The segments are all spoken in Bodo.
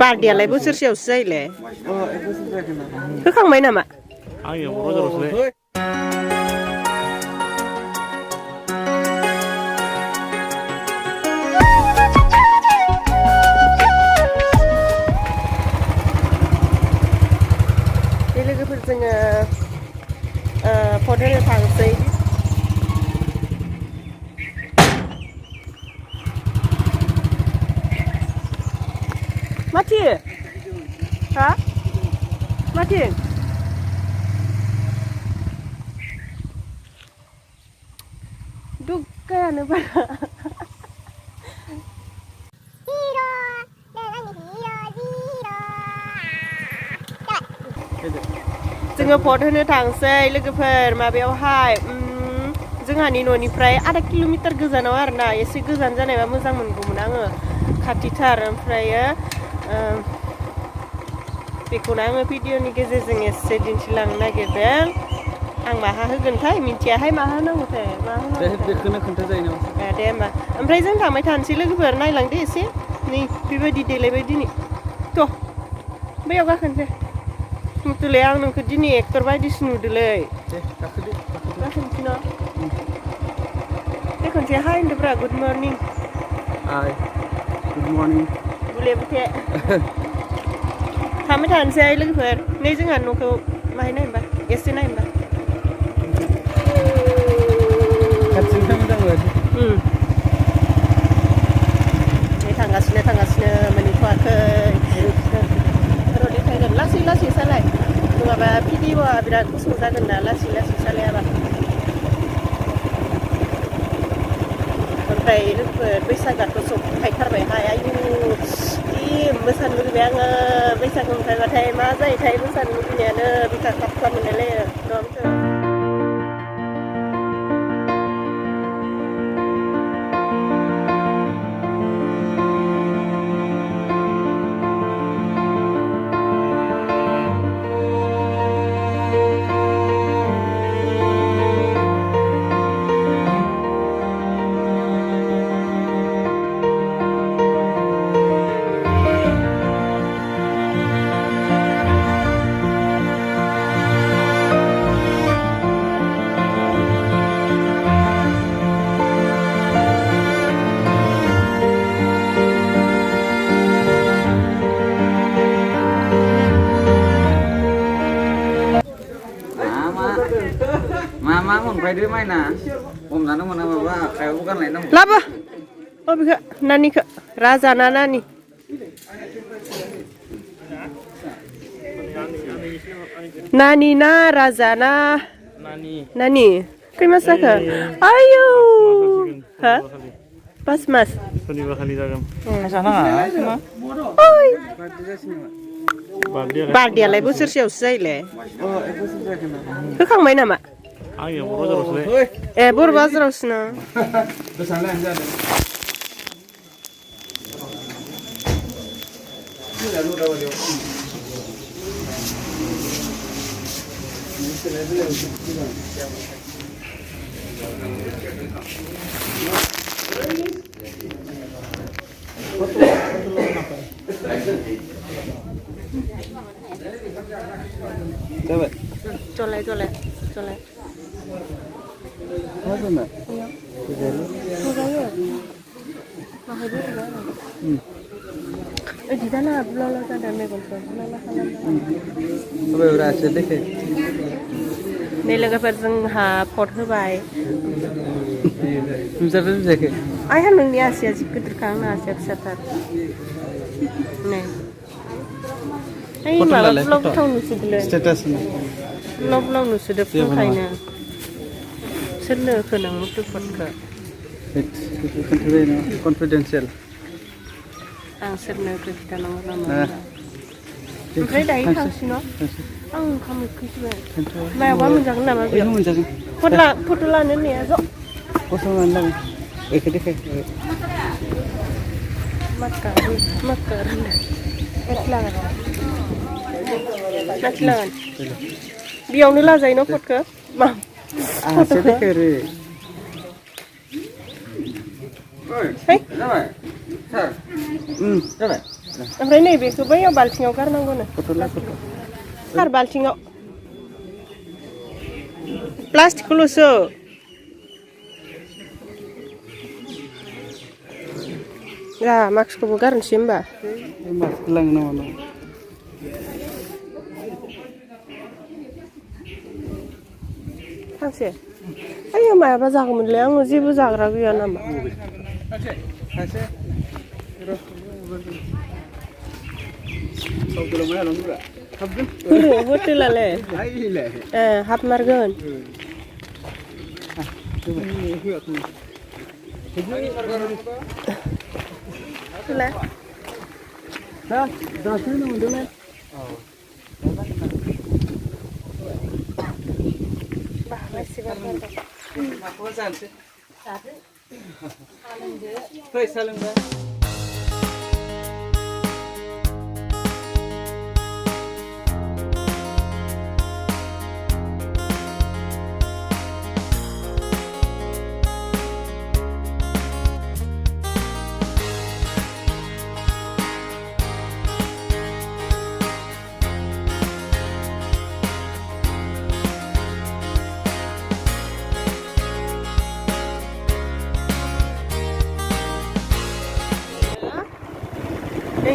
बार्डेयालाय बोसोरसेयावसो जायोले होखांबाय नामा बे लोगोफोर जोङो फट होनो थांसै Mati? Ha? Mati? Duk kaya na ba? जोङो फट होनो थांसै लोगोफोर माबायावहाय जोंहानि न'निफ्राय आधा किल'मिटार गोजानाव आरोना एसे गोजान जानायबा मोजां मोनगौमोन आङो खाथिथार ओमफ्रायो बेखौनो आङो भिडिअनि गेजेरजों एसे दिन्थिलांनो नागिरदों आं माहा होगोनथाय मिन्थियाहाय माहा होनांगौथाय मा होनांगौ बेखौनो खोन्था जायो नामा दे होमबा ओमफ्राय जों थांबाय थानोसै लोगोफोर नायलांदो एसे नै बेबायदि देलायबाय दिनै थ' बैयाव गाखोनोसै मुथुलाय आं नोंखौ दिनै एक्टर बायदिसो नुदोलै दे गाखोदो गाखोनोसै न' बे खनसे हाय होनदोब्रा good morning hi good morning बुले बुथे थांबाय थानोसै लोगोफोर नै जोंहा न'खौ माहाय नायनोबा एसे नायनोबा खाथिनिफ्राय मोजां नुवासै नै थांगासिनो मोनहैथ'वाखै र' देखायगोन लासै लासै सालाय नङाबा भिडिअ'आ बिराद गुसुं जागोन ना लासै लासै सालायाबा ओमफ्राय लोगोफोर बैसागोआथ' सफैथारबायहाय आयु जि मोसानो लुगैबाय आङो बैसागो मोनफायबाथाय मा जायोथाय मोसानो लुगैनायानो बिखा खाबथा मोनलायलायो एकदम Mama मोनफायदो माइना हमनानै मोना माबा आखायाव गाननाय दं लाबो बेखौ नानिखौ राजा ना नानि नानि ना राजा ना नानि खै मास जाखो आयौ हा 5 मास शनिबार खालि जागोन बार्डेयालाय बोसोरसेयावसो जायोले होखांबाय नामा ए बर' बाजारावसो ना Colek. Apa nak? Di sana belum ada megon berhasil deh. Ini logoफोर जोंहा फट होबाय जायाखै आइहा नोंनि आसिया जि गिदिरखा आंना आसिया फिसाथार नै ओइ माबा ब्लग नुसोदोलै स्टेटास ब्लग नुसोदो फुंखायनो सोरनो होनांगौ फट'खौ कन्फिडेन्सियेल आं सोरनो खोन्थानांगौ नामा ओमफ्राय दायो थांसै न' आं ओंखाम उखैसोबाय मायावबा मोनजागोन नामा बेयाव मोनजागोन फट' लानो होननाया ज' गसंनानै लाङो एखे देखाय makar Nakilangan. Biyaw nila zay no foto. Ma. Sige kere. Hey. Sir. जाबाय ओमफ्राय नैबेखौ बैयाव बाल्थिङाव गारनांगौनो गार बाल्थिङाव प्लास्टिकखौल'सो जा मास्कखौबो गारनोसै होमबा मास्क लाङो नामा थांसै आयो मायाबा जागौमोनलै आङो जेबो जाग्रा गैया नामा हटेलालाय हाबमारगोन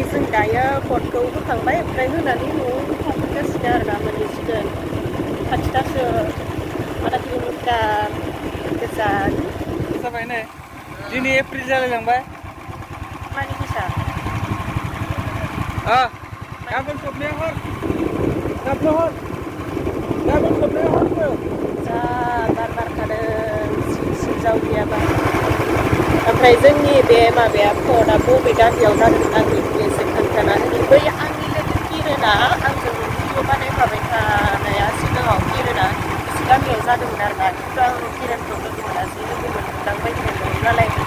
जों दायो पटखौ होखांबाय ओमफ्राय होनानै न'आव थांगासिनो आरोना मोनहैसिगोन खाथिथारसो आधा किल'मिटार गोजान जाबाय नै दिनै एप्रिल जालायलांबाय मानि फैसा गाबोन सबनाया हर गाबोन सबनाया हर जा बार बारखादों सिम जावलियाबा ओमफ्राय जोंनि बे माबाया पटआ बबे गामियाव जादों आं बेखौ एसे खोन्थाना होनि बै आंनि लोगो किरना आंजों भिडिअ बानायफाबाय थानाया सिगाङाव किरना एसे गामियाव जादोंमोन आरोना खिन्थु आं किरनखौ लोगो मोनासै लोगो मोनदांबाय थादोंमोन नालाय